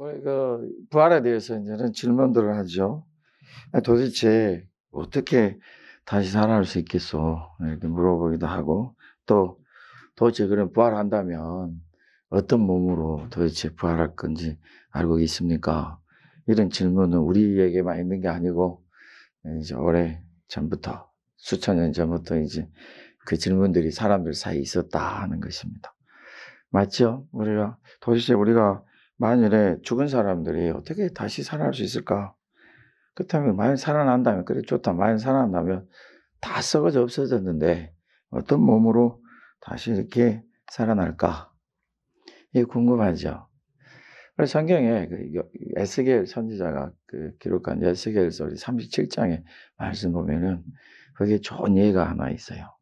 우리 부활에 대해서 이제는 질문들을 하죠. 도대체 어떻게 다시 살아날 수 있겠소? 이렇게 물어보기도 하고, 또 도대체 그럼 부활한다면 어떤 몸으로 도대체 부활할 건지 알고 있습니까? 이런 질문은 우리에게만 있는 게 아니고 이제 오래 전부터, 수천 년 전부터 이제 그 질문들이 사람들 사이에 있었다 하는 것입니다. 맞죠? 도대체 우리가 만일에 죽은 사람들이 어떻게 다시 살아날 수 있을까? 그렇다면 만약 살아난다면 그래 좋다. 만약 살아난다면 다 썩어져 없어졌는데 어떤 몸으로 다시 이렇게 살아날까? 이게 궁금하죠. 그래서 성경에 에스겔 선지자가 기록한 에스겔서 37장의 말씀 보면은 거기에 좋은 예가 하나 있어요.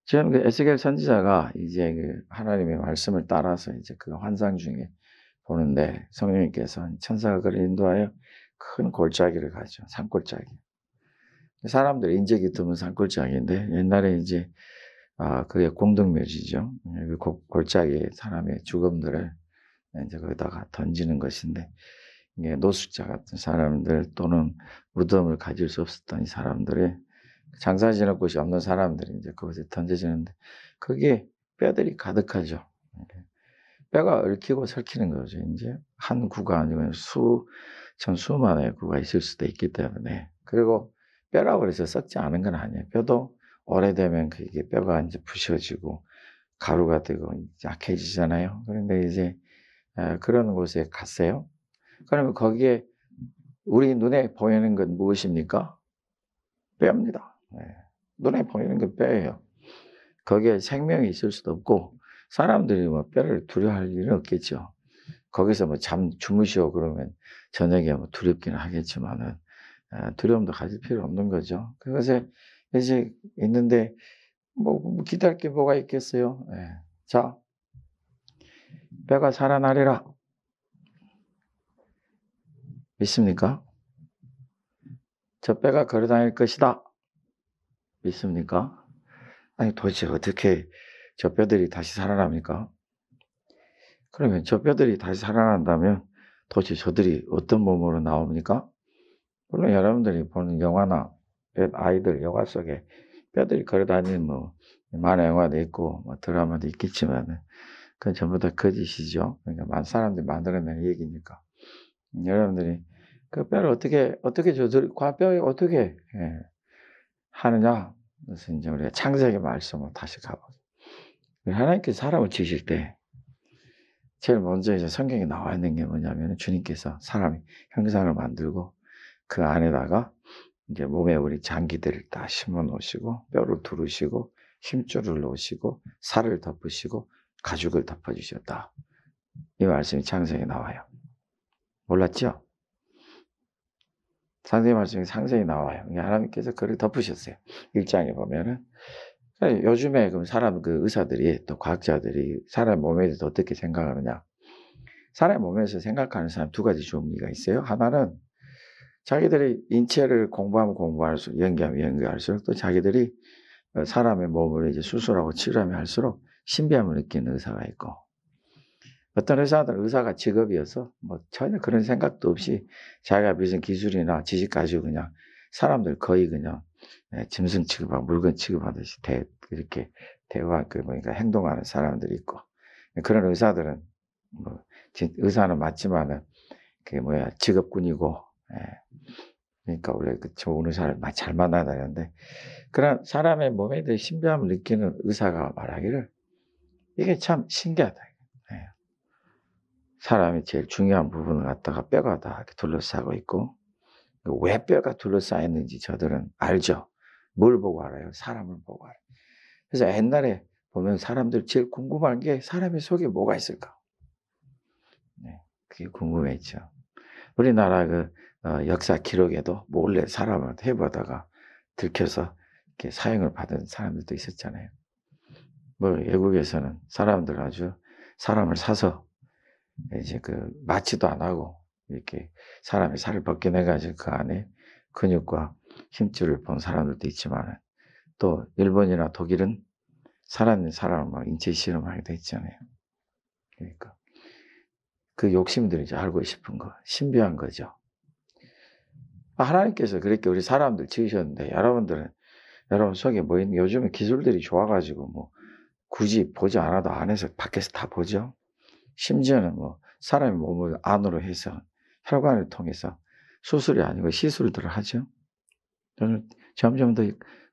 지금 에스겔 선지자가 이제 하나님의 말씀을 따라서 이제 그 환상 중에 보는데 성령님께서 천사가 그를 인도하여 큰 골짜기를 가죠. 산골짜기. 사람들이 인적이 드문 산골짜기인데 옛날에 이제 그게 공동묘지죠. 그 골짜기에 사람의 죽음들을 이제 거기다가 던지는 것인데 이게 노숙자 같은 사람들 또는 무덤을 가질 수 없었던 이 사람들의 장사 지낼 곳이 없는 사람들이 이제 그곳에 던져지는데 거기에 뼈들이 가득하죠. 뼈가 얽히고 설키는 거죠. 이제 한 구가 아니고 수만의 구가 있을 수도 있기 때문에. 그리고 뼈라고 해서 썩지 않은 건 아니에요. 뼈도 오래되면 그게 뼈가 이제 부셔지고 가루가 되고 약해지잖아요. 그런데 이제 그런 곳에 갔어요. 그러면 거기에 우리 눈에 보이는 건 무엇입니까? 뼈입니다. 눈에 보이는 건 뼈예요. 거기에 생명이 있을 수도 없고 사람들이 뭐 뼈를 두려워할 일은 없겠죠. 거기서 뭐 주무시오 그러면 저녁에 뭐 두렵기는 하겠지만은 두려움도 가질 필요 없는 거죠. 그것에 이제 있는데 뭐 기대할 게 뭐가 있겠어요. 자, 뼈가 살아나리라. 믿습니까? 저 뼈가 걸어다닐 것이다. 믿습니까? 아니 도대체 어떻게 저 뼈들이 다시 살아납니까? 그러면 저 뼈들이 다시 살아난다면 도대체 저들이 어떤 몸으로 나옵니까? 물론 여러분들이 보는 영화나 아이들 영화 속에 뼈들이 걸어다니는 뭐 만화 영화도 있고 뭐 드라마도 있겠지만 그건 전부 다 거짓이죠. 그러니까 사람들이 만들어낸 얘기니까. 여러분들이 그 뼈를 어떻게 과뼈에 어떻게 하느냐? 그래서 이제 우리가 창세기 말씀으로 다시 가보죠. 하나님께서 사람을 지으실 때 제일 먼저 이제 성경에 나와 있는 게 뭐냐면 주님께서 사람의 형상을 만들고 그 안에다가 이제 몸에 우리 장기들을 다 심어 놓으시고 뼈를 두르시고 힘줄을 놓으시고 살을 덮으시고 가죽을 덮어 주셨다. 이 말씀이 창세기에 나와요. 몰랐죠? 창세기 말씀이 상세히 나와요. 하나님께서 그를 덮으셨어요. 1장에 보면은 요즘에 그럼 사람 의사들이 또 과학자들이 사람 몸에 대해서 어떻게 생각하느냐? 사람 몸에서 생각하는 사람 두 가지 종류가 있어요. 하나는 자기들이 인체를 공부하면 공부할수록 연구하면 연구할수록 또 자기들이 사람의 몸을 이제 수술하고 치료하면 할수록 신비함을 느끼는 의사가 있고 어떤 의사들은 의사가 직업이어서 뭐 전혀 그런 생각도 없이 자기가 무슨 기술이나 지식 가지고 그냥 사람들 거의 그냥 짐승 취급하고 물건 취급하듯이 이렇게 그러니까 행동하는 사람들이 있고 그런 의사들은 뭐 의사는 맞지만은 그게 직업군이고 그러니까 원래 좋은 의사를 잘 만나야 되는데 그런 사람의 몸에 대해 신비함을 느끼는 의사가 말하기를 이게 참 신기하다. 사람이 제일 중요한 부분을 갖다가 뼈가 다 이렇게 둘러싸고 있고 왜 뼈가 둘러싸였는지 저들은 알죠. 뭘 보고 알아요? 사람을 보고 알아요. 그래서 옛날에 보면 사람들 제일 궁금한 게 사람의 속에 뭐가 있을까? 그게 궁금했죠. 우리나라 역사 기록에도 몰래 사람을 해보다가 들켜서 이렇게 사형을 받은 사람들도 있었잖아요. 뭐 외국에서는 사람들 아주 사람을 사서 이제 맞지도 안 하고 이렇게 사람의 살을 벗겨내가지고 그 안에 근육과 힘줄을 본 사람들도 있지만 또 일본이나 독일은 살아있는 사람을 막 인체 실험하기도 했잖아요. 그러니까 그 욕심들이 이제 알고 싶은 거, 신비한 거죠. 하나님께서 그렇게 우리 사람들 지으셨는데 여러분 속에 뭐 있는 요즘에 기술들이 좋아가지고 뭐 굳이 보지 않아도 안에서 밖에서 다 보죠. 심지어는 뭐 사람의 몸을 안으로 해서 혈관을 통해서 수술이 아니고 시술들을 하죠. 저는 점점 더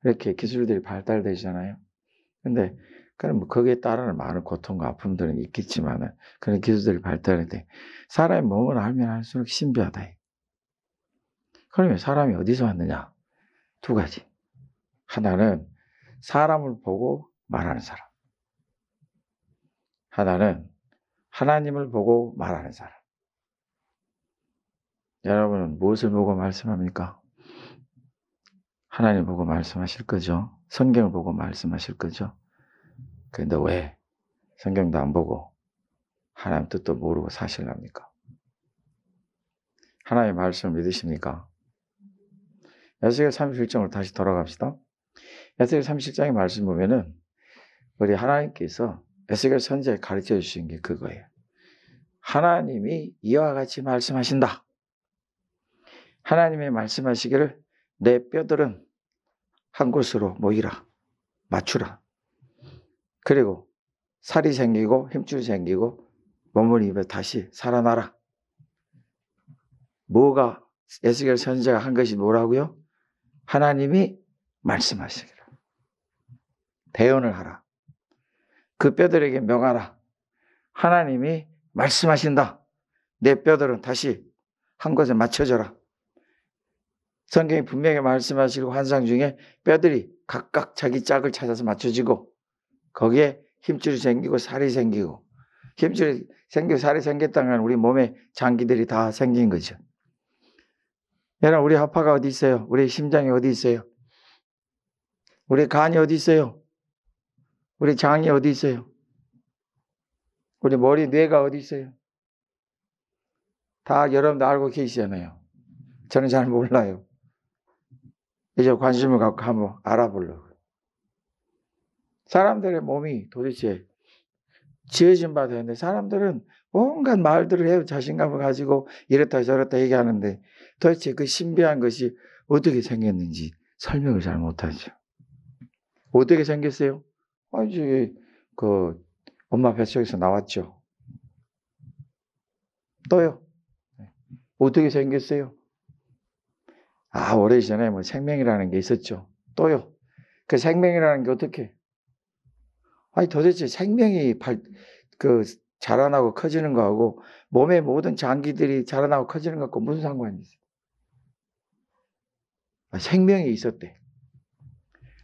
이렇게 기술들이 발달되잖아요. 근데 그럼 뭐 거기에 따르는 많은 고통과 아픔들은 있겠지만은 그런 기술들이 발달했는데 사람의 몸을 알면 알수록 신비하다. 그러면 사람이 어디서 왔느냐? 두 가지. 하나는 사람을 보고 말하는 사람. 하나는 하나님을 보고 말하는 사람. 여러분은 무엇을 보고 말씀합니까? 하나님 보고 말씀하실 거죠. 성경을 보고 말씀하실 거죠. 그런데 왜 성경도 안 보고 하나님 뜻도 모르고 사실랍니까? 하나님의 말씀을 믿으십니까? 에스겔 37장으로 다시 돌아갑시다. 에스겔 37장의 말씀 보면은 우리 하나님께서 에스겔 선지자에 가르쳐 주신 게 그거예요. 하나님이 이와 같이 말씀하신다. 하나님의 말씀하시기를 내 뼈들은 한 곳으로 모이라. 맞추라. 그리고 살이 생기고 힘줄이 생기고 몸을 입에 다시 살아나라. 뭐가 에스겔 선지자가 한 것이 뭐라고요? 하나님이 말씀하시기를. 대언을 하라. 그 뼈들에게 명하라. 하나님이 말씀하신다. 내 뼈들은 다시 한 곳에 맞춰져라. 성경이 분명히 말씀하시고 환상 중에 뼈들이 각각 자기 짝을 찾아서 맞춰지고 거기에 힘줄이 생기고 살이 생기고 힘줄이 생기고 살이 생겼다면 우리 몸에 장기들이 다 생긴 거죠. 여러분 우리 하파가 어디 있어요? 우리 심장이 어디 있어요? 우리 간이 어디 있어요? 우리 장이 어디 있어요? 우리 머리, 뇌가 어디 있어요? 다 여러분도 알고 계시잖아요. 저는 잘 몰라요. 이제 관심을 갖고 한번 알아보려고. 사람들의 몸이 도대체 지어진 바 되는데 사람들은 온갖 말들을 해요. 자신감을 가지고 이렇다 저렇다 얘기하는데 도대체 그 신비한 것이 어떻게 생겼는지 설명을 잘 못하죠. 어떻게 생겼어요? 이제 그 엄마 뱃속에서 나왔죠. 또요. 어떻게 생겼어요? 오래전에 뭐 생명이라는 게 있었죠. 또요. 그 생명이라는 게 어떻게? 도대체 생명이 자라나고 커지는 거하고 몸의 모든 장기들이 자라나고 커지는 것과 무슨 상관이 있어요? 생명이 있었대.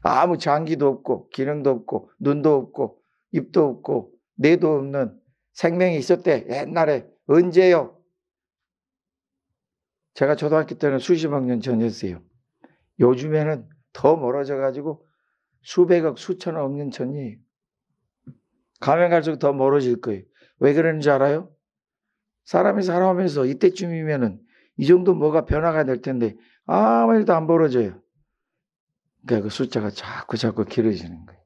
아무 장기도 없고 기능도 없고 눈도 없고 입도 없고 뇌도 없는 생명이 있었대. 옛날에 언제요? 제가 초등학교 때는 수십억 년 전이었어요. 요즘에는 더 멀어져 가지고 수백억 수천억 년 전이에요. 가면 갈수록 더 멀어질 거예요. 왜 그러는지 알아요? 사람이 살아오면서 이때쯤이면은 이 정도 뭐가 변화가 될 텐데 아무 일도 안 벌어져요. 그러니까 그 숫자가 자꾸 길어지는 거예요.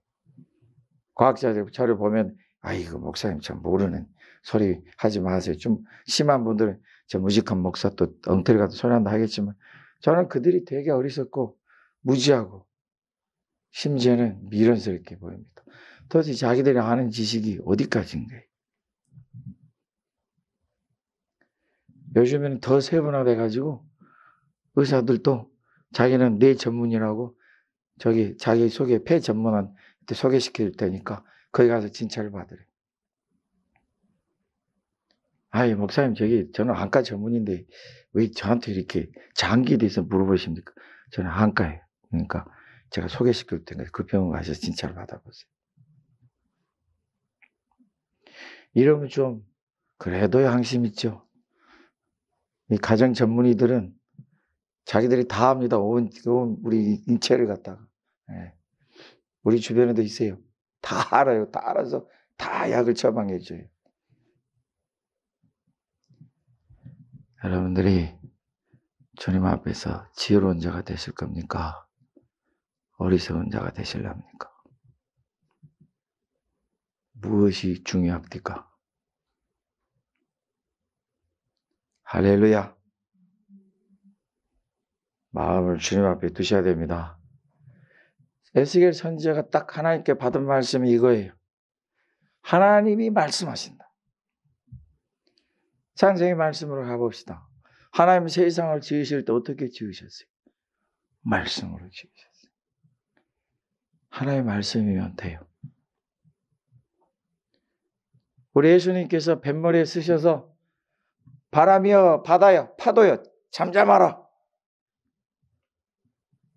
과학자들 자료 보면 이거 목사님 참 모르는 소리 하지 마세요. 좀 심한 분들은 저 무식한 목사 또 엉터리 같은 소리 한다 하겠지만 저는 그들이 되게 어리석고 무지하고 심지어는 미련스럽게 보입니다. 도대체 자기들이 아는 지식이 어디까지인가요? 요즘에는 더 세분화돼 가지고 의사들도 자기는 뇌 전문이라고 자기 소개 폐 전문한테 소개시켜 줄 테니까 거기 가서 진찰을 받으래. 목사님 저는 안과 전문인데 왜 저한테 이렇게 장기에 대해서 물어보십니까? 저는 안과예요. 그러니까 제가 소개시켜 줄 테니까 그 병원 가셔서 진찰을 받아보세요. 이러면 좀 그래도 양심 있죠. 이 가정 전문의들은 자기들이 다 합니다. 온 우리 인체를 갖다가. 우리 주변에도 있어요. 다 알아요. 다 알아서 다 약을 처방해 줘요. 여러분들이 주님 앞에서 지혜로운 자가 되실 겁니까? 어리석은 자가 되실랍니까? 무엇이 중요합니까? 할렐루야. 마음을 주님 앞에 두셔야 됩니다. 에스겔 선지자가 딱 하나님께 받은 말씀이 이거예요. 하나님이 말씀하신다. 창세기 말씀으로 가봅시다. 하나님 세상을 지으실 때 어떻게 지으셨어요? 말씀으로 지으셨어요. 하나님의 말씀이면 돼요. 우리 예수님께서 뱃머리에 쓰셔서 바람이여 바다여 파도여 잠잠하라.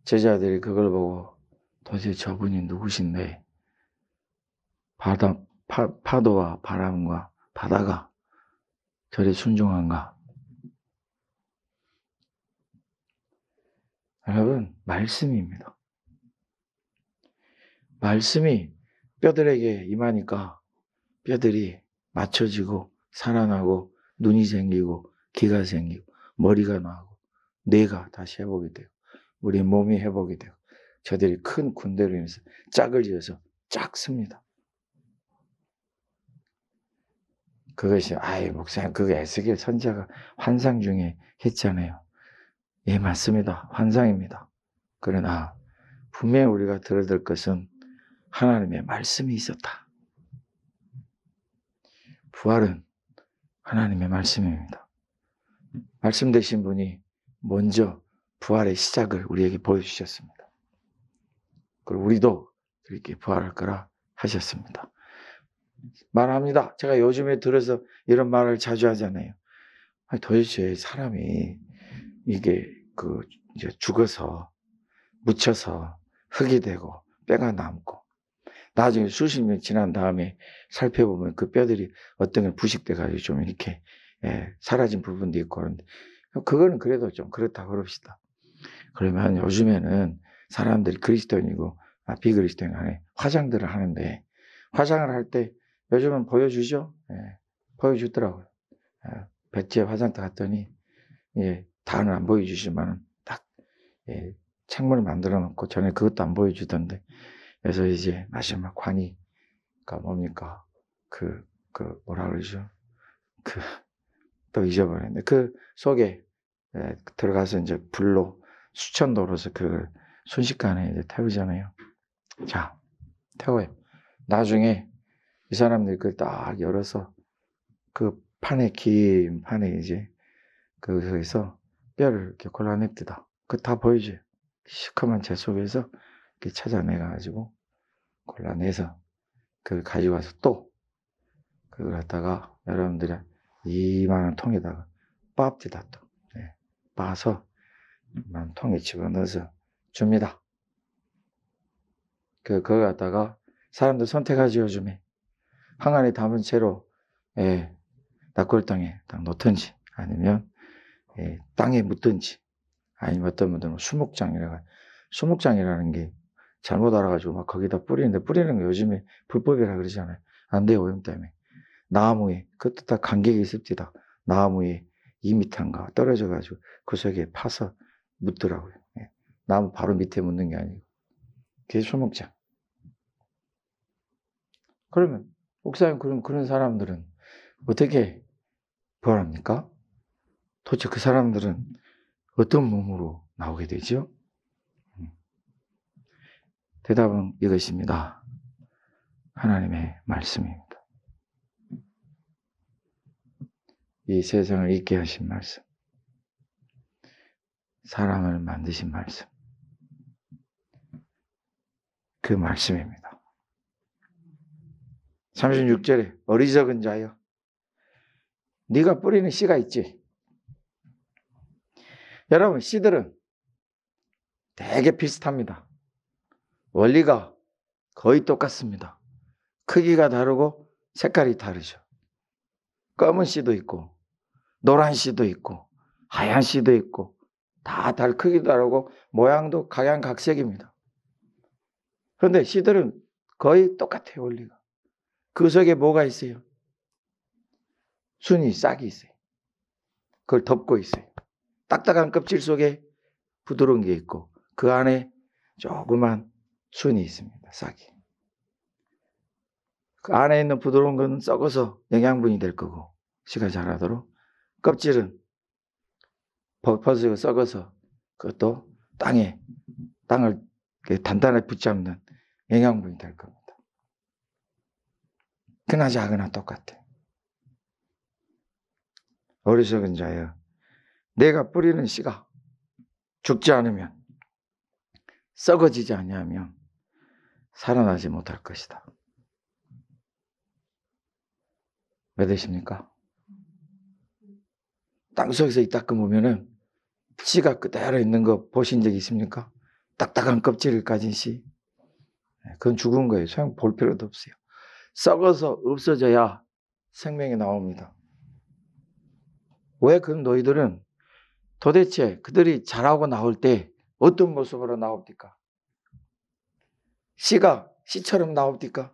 제자들이 그걸 보고 도대체 저분이 누구신데 파도와 바람과 바다가 저리 순종한가? 여러분, 말씀입니다. 말씀이 뼈들에게 임하니까 뼈들이 맞춰지고 살아나고 눈이 생기고 귀가 생기고 머리가 나고 뇌가 다시 회복이 되고 우리 몸이 회복이 되고 저들이 큰 군대로 인해서 짝을 지어서 짝 씁니다. 그것이 목사님 그거 에스겔 선지자가 환상 중에 했잖아요. 예, 맞습니다. 환상입니다. 그러나 분명히 우리가 들어야 될 것은 하나님의 말씀이 있었다. 부활은 하나님의 말씀입니다. 말씀 되신 분이 먼저 부활의 시작을 우리에게 보여주셨습니다. 그리고 우리도 이렇게 부활할 거라 하셨습니다. 말합니다. 제가 요즘에 들어서 이런 말을 자주 하잖아요. 도대체 사람이 이게 이제 죽어서 묻혀서 흙이 되고 뼈가 남고 나중에 수십 년 지난 다음에 살펴보면 그 뼈들이 어떤 게 부식돼가지고 좀 이렇게 사라진 부분도 있고 그런데 그거는 그래도 좀 그렇다 그럽시다. 그러면 요즘에는 사람들이 그리스도인이고 비그리스도인 간에 화장들을 하는데 화장을 할 때 요즘은 보여주죠. 보여주더라고요. 백지에 화장터 갔더니 다는 안 보여주시면 딱 창문을 만들어 놓고 전에 그것도 안 보여주던데 그래서 이제 마지막 관이가 뭡니까 뭐라 그러죠? 또 잊어버렸는데 그 속에 들어가서 이제 불로 수천도로서 그 순식간에 이제 태우잖아요. 자, 태워요. 나중에 이 사람들이 그걸 딱 열어서 그 긴 판에 이제 거기서 뼈를 이렇게 골라냅니다. 그거 다 보여줘요. 시커먼 재 속에서 이렇게 찾아내가지고 골라내서 그걸 가지고 와서 또 그걸 갖다가 여러분들이 이만한 통에다가 빻디다 또 빻아서 이만한 통에 집어넣어서 줍니다. 그걸 갖다가 사람들 선택하지 요즘에 항아리 담은 채로 낙골당에 딱 놓든지 아니면 땅에 묻든지 아니면 어떤 분들은 수목장이라는 게 잘못 알아가지고 막 거기다 뿌리는데 뿌리는 거 요즘에 불법이라 그러잖아요. 안 돼요, 오염 때문에. 나무에 그것도 다 간격이 있습니다. 나무에 2m인가 떨어져가지고 그 속에 파서 묻더라고요. 나무 바로 밑에 묻는 게 아니고 그게 수목장. 그러면 목사님 그런 사람들은 어떻게 부활합니까? 도대체 그 사람들은 어떤 몸으로 나오게 되죠? 대답은 이것입니다. 하나님의 말씀입니다. 이 세상을 있게 하신 말씀. 사람을 만드신 말씀. 그 말씀입니다. 36절에 어리석은 자여 네가 뿌리는 씨가 있지. 여러분 씨들은 되게 비슷합니다. 원리가 거의 똑같습니다. 크기가 다르고 색깔이 다르죠. 검은 씨도 있고 노란 씨도 있고 하얀 씨도 있고 다 크기도 다르고 모양도 각양각색입니다. 그런데 씨들은 거의 똑같아요. 원리가. 그 속에 뭐가 있어요? 순이 싹이 있어요. 그걸 덮고 있어요. 딱딱한 껍질 속에 부드러운 게 있고 그 안에 조그만 순이 있습니다. 싹이. 그 안에 있는 부드러운 건 썩어서 영양분이 될 거고 씨가 자라도록 껍질은 벗어지고 썩어서 그것도 땅을 단단하게 붙잡는 영양분이 될 겁니다. 그나 작으나 똑같아. 어리석은 자여, 내가 뿌리는 씨가 죽지 않으면, 썩어지지 아니하면 살아나지 못할 것이다. 믿으십니까? 땅속에서 이따금 보면은 씨가 그대로 있는 거 보신 적 있습니까? 딱딱한 껍질을 가진 씨. 그건 죽은 거예요. 소용 볼 필요도 없어요. 썩어서 없어져야 생명이 나옵니다. 왜 그 너희들은 도대체 그들이 자라고 나올 때 어떤 모습으로 나옵니까? 씨가 씨처럼 나옵니까?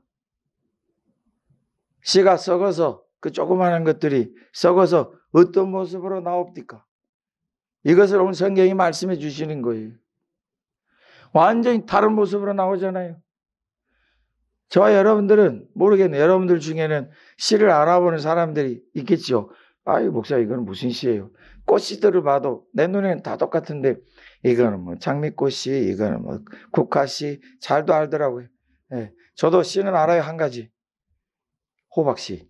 씨가 썩어서 그 조그마한 것들이 썩어서 어떤 모습으로 나옵니까? 이것을 오늘 성경이 말씀해 주시는 거예요. 완전히 다른 모습으로 나오잖아요. 저와 여러분들은 모르겠네요. 여러분들 중에는 씨를 알아보는 사람들이 있겠죠. 아이 목사 이건 무슨 씨예요? 꽃씨들을 봐도 내 눈에는 다 똑같은데 이거는 뭐 장미꽃씨, 이거는 뭐 국화씨, 잘도 알더라고요. 네, 저도 씨는 알아요. 한 가지, 호박씨.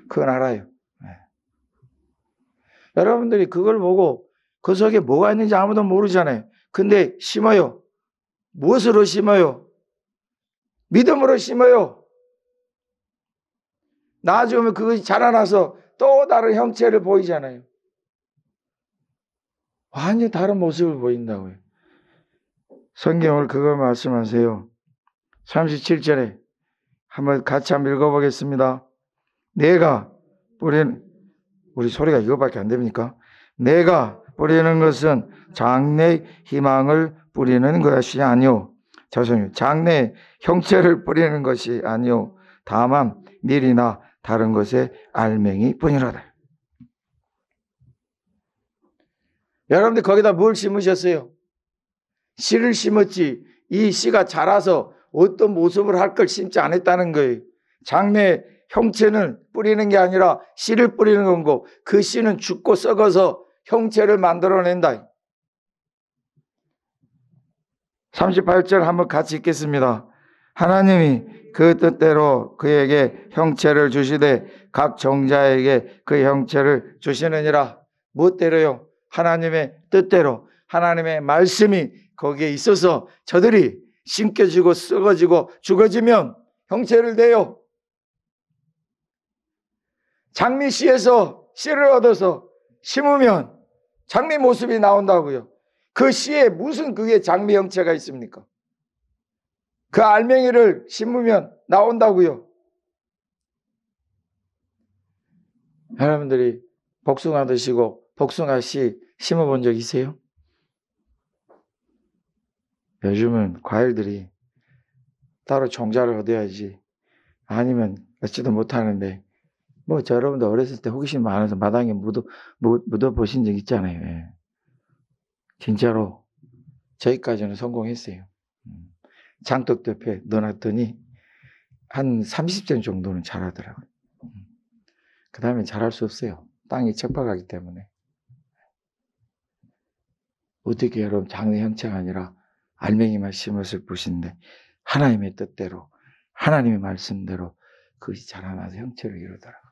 그건 알아요. 네. 여러분들이 그걸 보고 그 속에 뭐가 있는지 아무도 모르잖아요. 근데 심어요. 무엇으로 심어요? 믿음으로 심어요. 나중에 그것이 자라나서 또 다른 형체를 보이잖아요. 완전히 다른 모습을 보인다고요. 성경을 그걸 말씀하세요. 37절에 한번 같이 한번 읽어보겠습니다. 내가 뿌리는, 우리 소리가 이거밖에 안 됩니까? 내가 뿌리는 것은 장래 희망을 뿌리는 것이 아니요. 죄송해요. 장래 형체를 뿌리는 것이 아니요. 다만 밀이나 다른 것의 알맹이 뿐이라다. 여러분들 거기다 뭘 심으셨어요? 씨를 심었지 이 씨가 자라서 어떤 모습을 할 걸 심지 않았다는 거예요. 장래 형체는 뿌리는 게 아니라 씨를 뿌리는 건고 그 씨는 죽고 썩어서 형체를 만들어낸다. 38절 한번 같이 읽겠습니다. 하나님이 그 뜻대로 그에게 형체를 주시되 각 정자에게 그 형체를 주시느니라. 무엇대로요? 하나님의 뜻대로, 하나님의 말씀이 거기에 있어서 저들이 심겨지고 썩어지고 죽어지면 형체를 내요. 장미씨에서 씨를 얻어서 심으면 장미 모습이 나온다고요. 그 씨에 무슨 그게 장미 형체가 있습니까? 그 알맹이를 심으면 나온다고요. 여러분들이 복숭아 드시고 복숭아 씨 심어본 적 있어요? 요즘은 과일들이 따로 종자를 얻어야지 아니면 얻지도 못하는데 뭐 저 여러분들 어렸을 때 호기심 많아서 마당에 묻어 보신 적 있잖아요. 예. 진짜로 저희까지는 성공했어요. 장독 옆에 넣어놨더니 한 30cm 정도는 자라더라고요. 그 다음에 자랄 수 없어요. 땅이 척박하기 때문에. 어떻게 여러분 장래 형체가 아니라 알맹이만 심었을 뿐인데 하나님의 뜻대로 하나님의 말씀대로 그것이 자라나서 형체를 이루더라고요.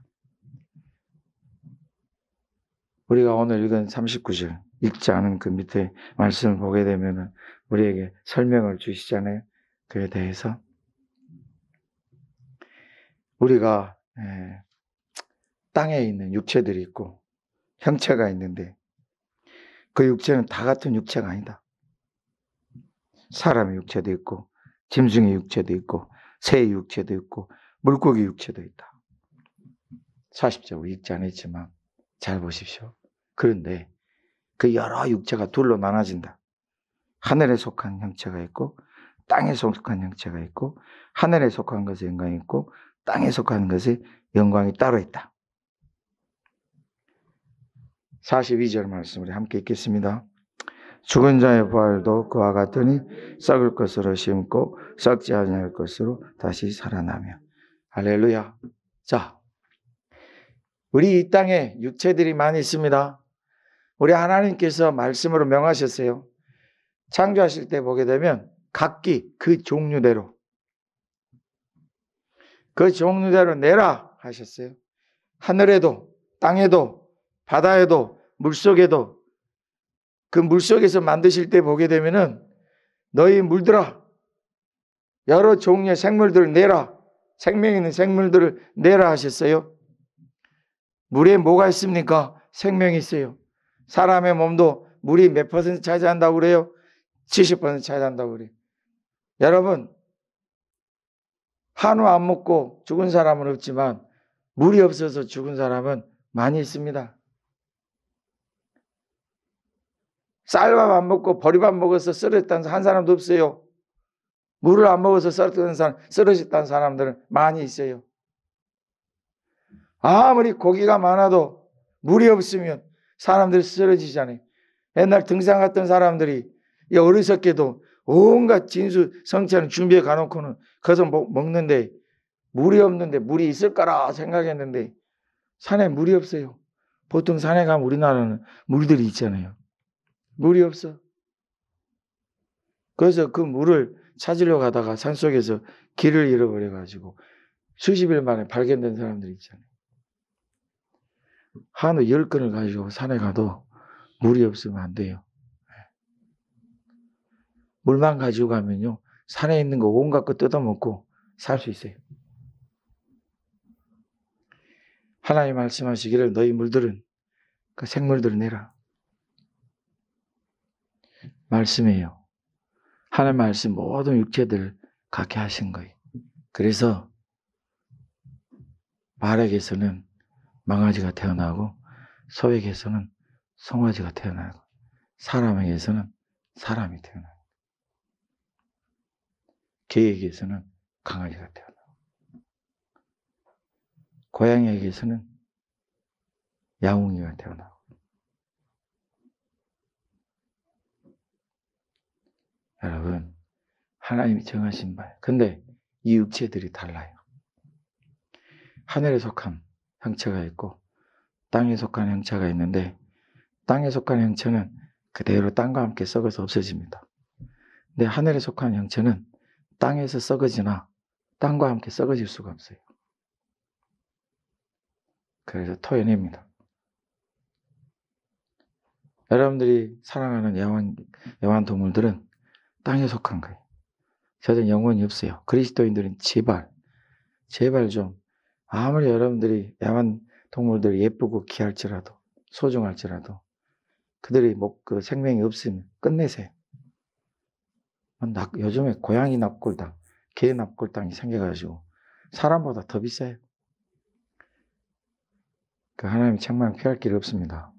우리가 오늘 읽은 39절 읽지 않은 그 밑에 말씀을 보게 되면 우리에게 설명을 주시잖아요. 그에 대해서 우리가 땅에 있는 육체들이 있고 형체가 있는데 그 육체는 다 같은 육체가 아니다. 사람의 육체도 있고 짐승의 육체도 있고 새의 육체도 있고 물고기 육체도 있다. 40절 읽지 않았지만 잘 보십시오. 그런데 그 여러 육체가 둘로 나눠진다. 하늘에 속한 형체가 있고 땅에 속한 형체가 있고 하늘에 속한 것의 영광이 있고 땅에 속한 것의 영광이 따로 있다. 42절 말씀 우리 함께 읽겠습니다. 죽은 자의 부활도 그와 같으니 썩을 것으로 심고 썩지 아니할 것으로 다시 살아나며. 할렐루야. 자, 우리 이 땅에 육체들이 많이 있습니다. 우리 하나님께서 말씀으로 명하셨어요. 창조하실 때 보게 되면 각기 그 종류대로 내라 하셨어요. 하늘에도 땅에도 바다에도 물속에도 그 물속에서 만드실 때 보게 되면은 너희 물들아 여러 종류의 생물들을 내라. 생명 있는 생물들을 내라 하셨어요. 물에 뭐가 있습니까? 생명이 있어요. 사람의 몸도 물이 몇 퍼센트 차지한다고 그래요? 70% 차지한다고 그래요. 여러분, 한우 안 먹고 죽은 사람은 없지만 물이 없어서 죽은 사람은 많이 있습니다. 쌀밥 안 먹고 보리밥 먹어서 쓰러졌다는 한 사람도 없어요. 물을 안 먹어서 쓰러졌다는 사람들은 많이 있어요. 아무리 고기가 많아도 물이 없으면 사람들이 쓰러지잖아요. 옛날 등산 갔던 사람들이 어리석게도 온갖 진수 성찬을 준비해 가놓고는 거기서 먹는데 물이 없는데 물이 있을 거라 생각했는데 산에 물이 없어요. 보통 산에 가면 우리나라는 물들이 있잖아요. 물이 없어. 그래서 그 물을 찾으려고 하다가 산속에서 길을 잃어버려가지고 수십 일 만에 발견된 사람들이 있잖아요. 한우 10건을 가지고 산에 가도 물이 없으면 안 돼요. 물만 가지고 가면요. 산에 있는 거 온갖 거 뜯어먹고 살 수 있어요. 하나님 말씀하시기를 너희 물들은 그 생물들을 내라. 말씀이에요. 하나님 말씀 모든 육체들을 갖게 하신 거예요. 그래서 말에게서는 망아지가 태어나고 소에게서는 송아지가 태어나고 사람에게서는 사람이 태어나고 개에게서는 강아지가 태어나고 고양이에게서는 야옹이가 태어나고 여러분 하나님이 정하신 바예요. 근데 이 육체들이 달라요. 하늘에 속한 형체가 있고 땅에 속한 형체가 있는데 땅에 속한 형체는 그대로 땅과 함께 썩어서 없어집니다. 근데 하늘에 속한 형체는 땅에서 썩어지나 땅과 함께 썩어질 수가 없어요. 그래서 토해냅니다. 여러분들이 사랑하는 애완동물들은 땅에 속한 거예요. 저는 영혼이 없어요. 그리스도인들은 제발 좀 아무리 여러분들이 애완동물들이 예쁘고 귀할지라도 소중할지라도 그들이 그 생명이 없으면 끝내세요. 요즘에 고양이 납골당, 개 납골당이 생겨가지고 사람보다 더 비싸요. 그 하나님이 정말 피할 길이 없습니다.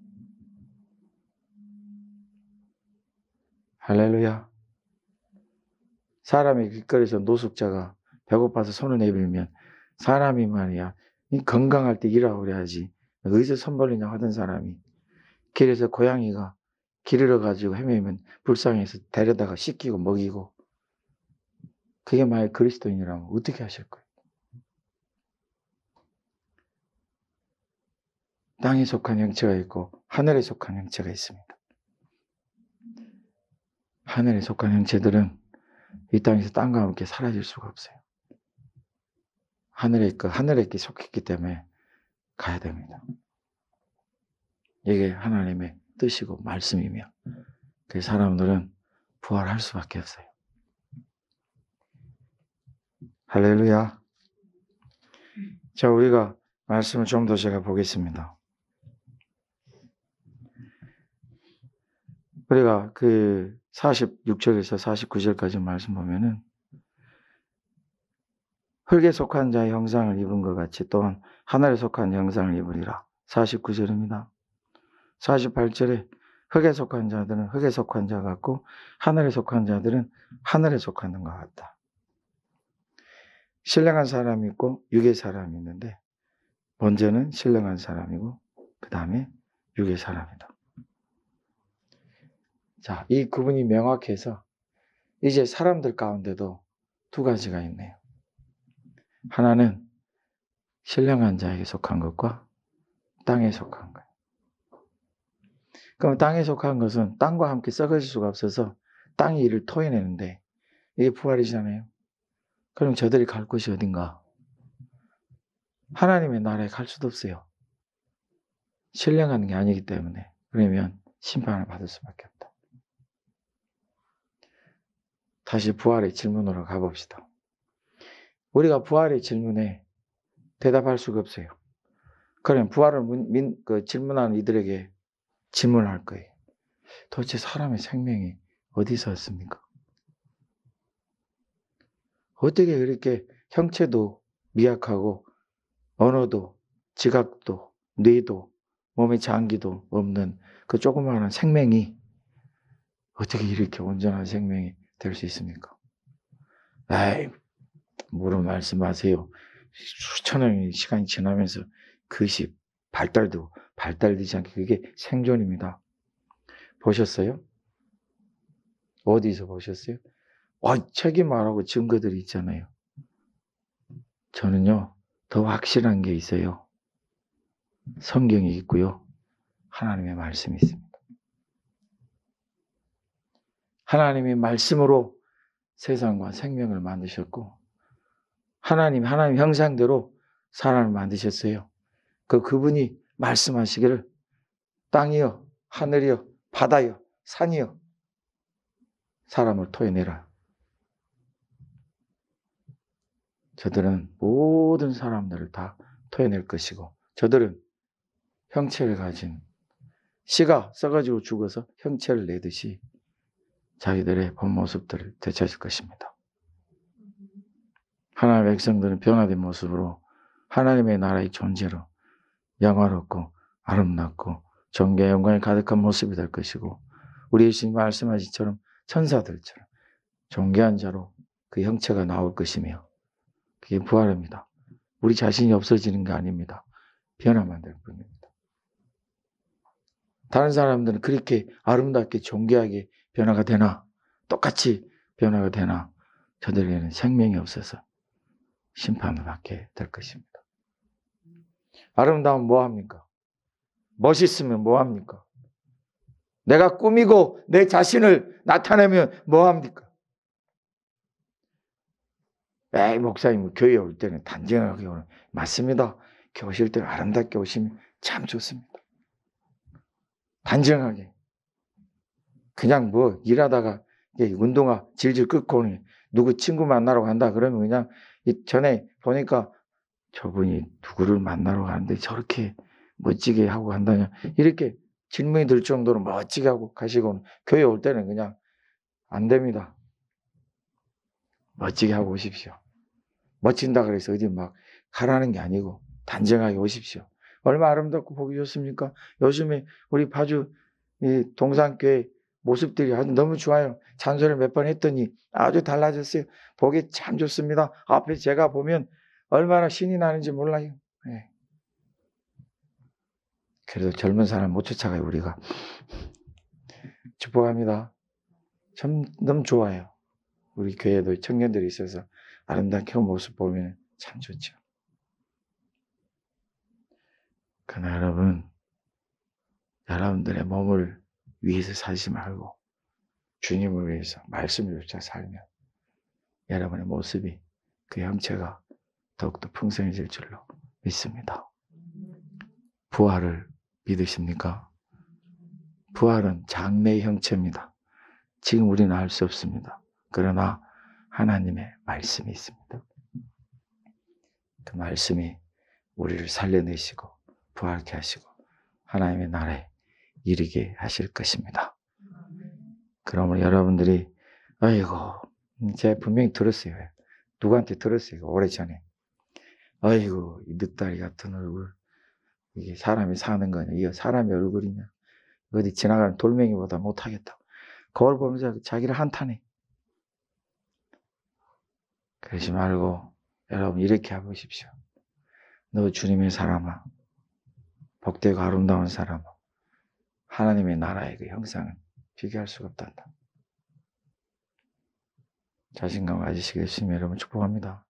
할렐루야. 사람이 길거리에서 노숙자가 배고파서 손을 내밀면 사람이 말이야 건강할 때 일하고 그래야지 어디서 손 벌리냐 하던 사람이 길에서 고양이가 길 잃어가지고 헤매면 불쌍해서 데려다가 씻기고 먹이고 그게 만약 그리스도인이라면 어떻게 하실 거예요? 땅에 속한 형체가 있고 하늘에 속한 형체가 있습니다. 하늘에 속한 형체들은 이 땅에서 땅과 함께 사라질 수가 없어요. 하늘에 속했기 때문에 가야 됩니다. 이게 하나님의 뜻이고 말씀이며 그 사람들은 부활할 수밖에 없어요. 할렐루야. 자, 우리가 말씀을 좀 더 제가 보겠습니다. 우리가 그 46절에서 49절까지 말씀 보면은 흙에 속한 자의 형상을 입은 것 같이 또한 하늘에 속한 형상을 입으리라. 49절입니다. 48절에 흙에 속한 자들은 흙에 속한 자 같고 하늘에 속한 자들은 하늘에 속하는 것 같다. 신령한 사람이 있고 육의 사람이 있는데 먼저는 신령한 사람이고 그 다음에 육의 사람이다. 자, 이 구분이 명확해서 이제 사람들 가운데도 두 가지가 있네요. 하나는 신령한 자에게 속한 것과 땅에 속한 것. 그럼 땅에 속한 것은 땅과 함께 썩어질 수가 없어서 땅이 이를 토해내는데 이게 부활이잖아요. 그럼 저들이 갈 곳이 어딘가? 하나님의 나라에 갈 수도 없어요. 신령하는 게 아니기 때문에. 그러면 심판을 받을 수밖에 없다. 다시 부활의 질문으로 가봅시다. 우리가 부활의 질문에 대답할 수가 없어요. 그러면 부활을 질문하는 이들에게 질문할 거예요. 도대체 사람의 생명이 어디서 왔습니까? 어떻게 그렇게 형체도 미약하고 언어도 지각도 뇌도 몸에 장기도 없는 그 조그마한 생명이 어떻게 이렇게 온전한 생명이 될 수 있습니까? 에이, 뭐로 말씀하세요. 수천년의 시간이 지나면서 그것이 발달되지 않게 그게 생존입니다. 보셨어요? 어디서 보셨어요? 책이 말하고 증거들이 있잖아요. 저는요, 더 확실한 게 있어요. 성경이 있고요. 하나님의 말씀이 있습니다. 하나님이 말씀으로 세상과 생명을 만드셨고 하나님 형상대로 사람을 만드셨어요. 그분이 말씀하시기를 땅이여 하늘이여 바다여 산이여 사람을 토해내라. 저들은 모든 사람들을 다 토해낼 것이고 저들은 형체를 가진 씨가 썩어지고 죽어서 형체를 내듯이 자기들의 본 모습들을 되찾을 것입니다. 하나님의 백성들은 변화된 모습으로 하나님의 나라의 존재로 영화롭고 아름답고 존귀와 영광이 가득한 모습이 될 것이고 우리 예수님 말씀하신처럼 천사들처럼 존귀한 자로 그 형체가 나올 것이며 그게 부활입니다. 우리 자신이 없어지는 게 아닙니다. 변화만 될 뿐입니다. 다른 사람들은 그렇게 아름답게 존귀하게 변화가 되나 똑같이 변화가 되나 저들에게는 생명이 없어서 심판을 받게 될 것입니다. 아름다우면 뭐합니까? 멋있으면 뭐합니까? 내가 꾸미고 내 자신을 나타내면 뭐합니까? 목사님 교회에 올 때는 단정하게 오는 맞습니다. 교회 오실 때는 아름답게 오시면 참 좋습니다. 단정하게. 그냥 일하다가 운동화 질질 끌고 누구 친구 만나러 간다 그러면 그냥 전에 보니까 저분이 누구를 만나러 가는데 저렇게 멋지게 하고 간다냐 이렇게 질문이 들 정도로 멋지게 하고 가시고 교회 올 때는 그냥 안 됩니다. 멋지게 하고 오십시오. 멋진다 그래서 어디 막 가라는 게 아니고 단정하게 오십시오. 얼마나 아름답고 보기 좋습니까? 요즘에 우리 파주 동산교회 모습들이 아주 너무 좋아요. 찬송을 몇 번 했더니 아주 달라졌어요. 보기 참 좋습니다. 앞에 제가 보면 얼마나 신이 나는지 몰라요. 네. 그래도 젊은 사람 못 쫓아가요, 우리가. 축복합니다. 참 너무 좋아요. 우리 교회도 청년들이 있어서 아름답게 한 모습 보면 참 좋죠. 그러나 여러분들의 몸을 위해서 살지 말고 주님을 위해서 말씀을 붙여 살면 여러분의 모습이 그 형체가 더욱더 풍성해질 줄로 믿습니다. 부활을 믿으십니까? 부활은 장래의 형체입니다. 지금 우리는 알 수 없습니다. 그러나 하나님의 말씀이 있습니다. 그 말씀이 우리를 살려내시고 부활케 하시고 하나님의 나라에 이르게 하실 것입니다. 그러면 여러분들이 아이고 제가 분명히 들었어요. 누구한테 들었어요. 오래전에. 아이고 이 늑다리 같은 얼굴 이게 사람이 사는 거냐. 이거 사람의 얼굴이냐. 어디 지나가는 돌멩이보다 못하겠다. 거울 보면서 자기를 한탄해. 그러지 말고 여러분 이렇게 해보십시오. 너 주님의 사람아. 복되고 아름다운 사람아. 하나님의 나라의 그 형상은 비교할 수가 없단다. 자신감 가지시겠으면 여러분 축복합니다.